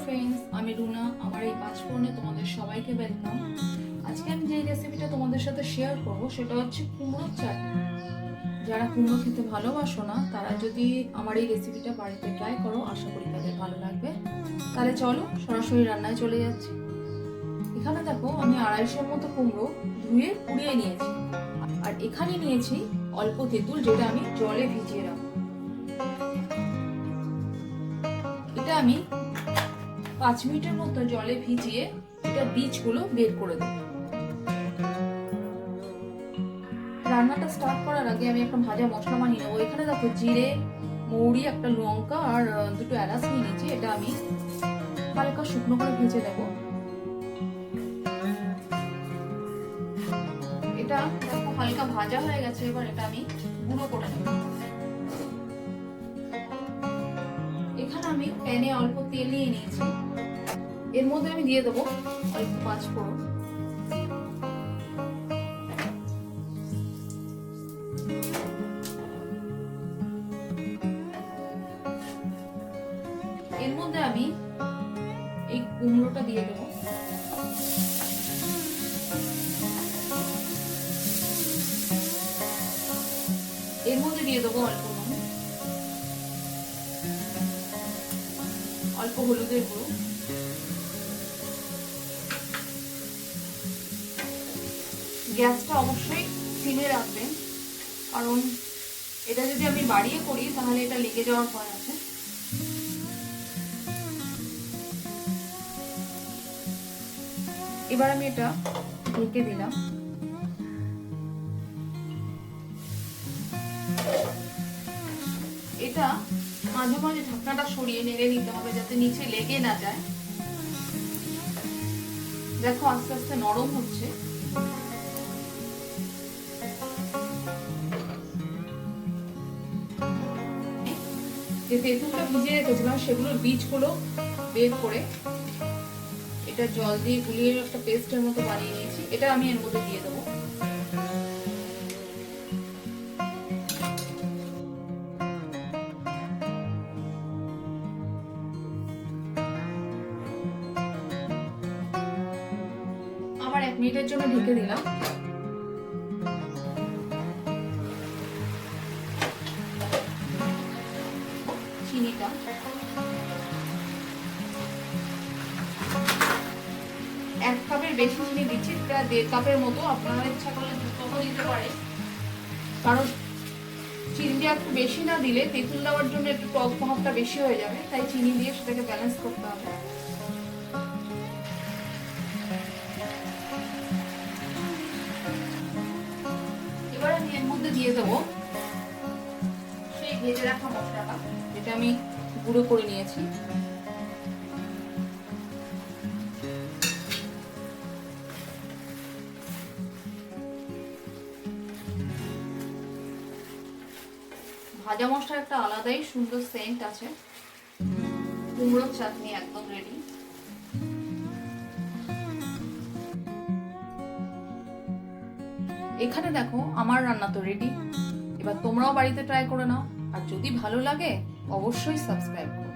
Friends, আমি রুনা। আমার এই পাঁচফোড়নে তোমাদের সবাইকে ওয়েলকাম। আজকে আমি যে রেসিপিটা তোমাদের সাথে শেয়ার করব সেটা হচ্ছে কুমড়োর চাটনি। যারা কুমড়ো খেতে ভালোবাসো না তারা যদি আমার এই রেসিপিটা বাড়িতে ট্রাই করো, আশা করি তাদের ভালো লাগবে। তাহলে চলো সরাসরি রান্নায় চলে যাচ্ছি। এখানে দেখো, আমি 250 মতো কুমড়ো ধুয়ে পুড়িয়ে নিয়েছি। আর এখানে নিয়েছি অল্প তেঁতুল, যেটা আমি জলে ভিজিয়ে রাখবো। এটা আমি 5 মিনিটের মতো জলে ভিজিয়ে এটা বীজগুলো বের করে দেব। রান্নাটা স্টার্ট করার আগে আমি একটা ভাজা মশলা বানিয়ে নেবো। এখানে দেখো, জিরে, মৌরি, একটা লঙ্কা আর দুটো এলাচ নিয়ে নিয়েছি। এটা আমি হালকা শুকনো করে ভেজে নেব। এটা দেখো হালকা ভাজা হয়ে গেছে। এবার এটা আমি গুঁড়ো করে নেব। এখানে আমি প্যানে অল্প তেল নিয়ে নিয়েছি। এর মধ্যে আমি দিয়ে দেবো অল্প পাঁচফোড়ন। এর মধ্যে আমি এই কুমড়োটা দিয়ে দেবো। এর মধ্যে দিয়ে দেবো অল্প নুন, অল্প হলুদের গুঁড়ো। গ্যাসটা অবশ্যই সিমে রাখবেন, কারণ এটা যদি আমি বাড়িয়ে করি তাহলে এটা লেগে যাওয়ার ভয় আছে। এবার আমি এটা ঢেকে দিলাম। এটা মাঝে মাঝে ঢাকনাটা সরিয়ে নেড়ে নিতে হবে যাতে নিচে লেগে না যায়। দেখো আস্তে আস্তে নরম হচ্ছে। যে তেঁতুলটা ভিজিয়ে রেখেছিলাম সেগুলোর বীজগুলো বের করে এটা জল দিয়ে গুলিয়ে একটা পেস্টের মতো বানিয়ে নিয়েছি। এটা আমি এর মধ্যে দিয়ে দেবো। আবার 1 মিনিটের জন্য ঢেকে দিলাম। চিনিটা এক কাপের বেশি চিনি দিচ্ছি, প্রায় 1.5 কাপের মতো। আপনারা ইচ্ছা করলে 2 কাপও দিতে পারে, কারণ চিনিটা একটু বেশি না দিলে তেঁতুল দেওয়ার জন্য একটু টক ভাবটা বেশি হয়ে যাবে, তাই চিনি দিয়ে সেটাকে ব্যালেন্স করতে হবে। এবার আমি এর মধ্যে দিয়ে দেবো সেই ভেজে রাখা মশলাটা, যেটা আমি গুঁড়ো করে নিয়েছি। ভাজা মশলার একটা আলাদাই সুন্দর সেন্ট আছে। কুমড়োর চাটনি একদম রেডি। এখানে দেখো আমার রান্না তো রেডি। এবার তোমরাও বাড়িতে ট্রাই করে নাও, আর যদি ভালো লাগে অবশ্যই সাবস্ক্রাইব করো।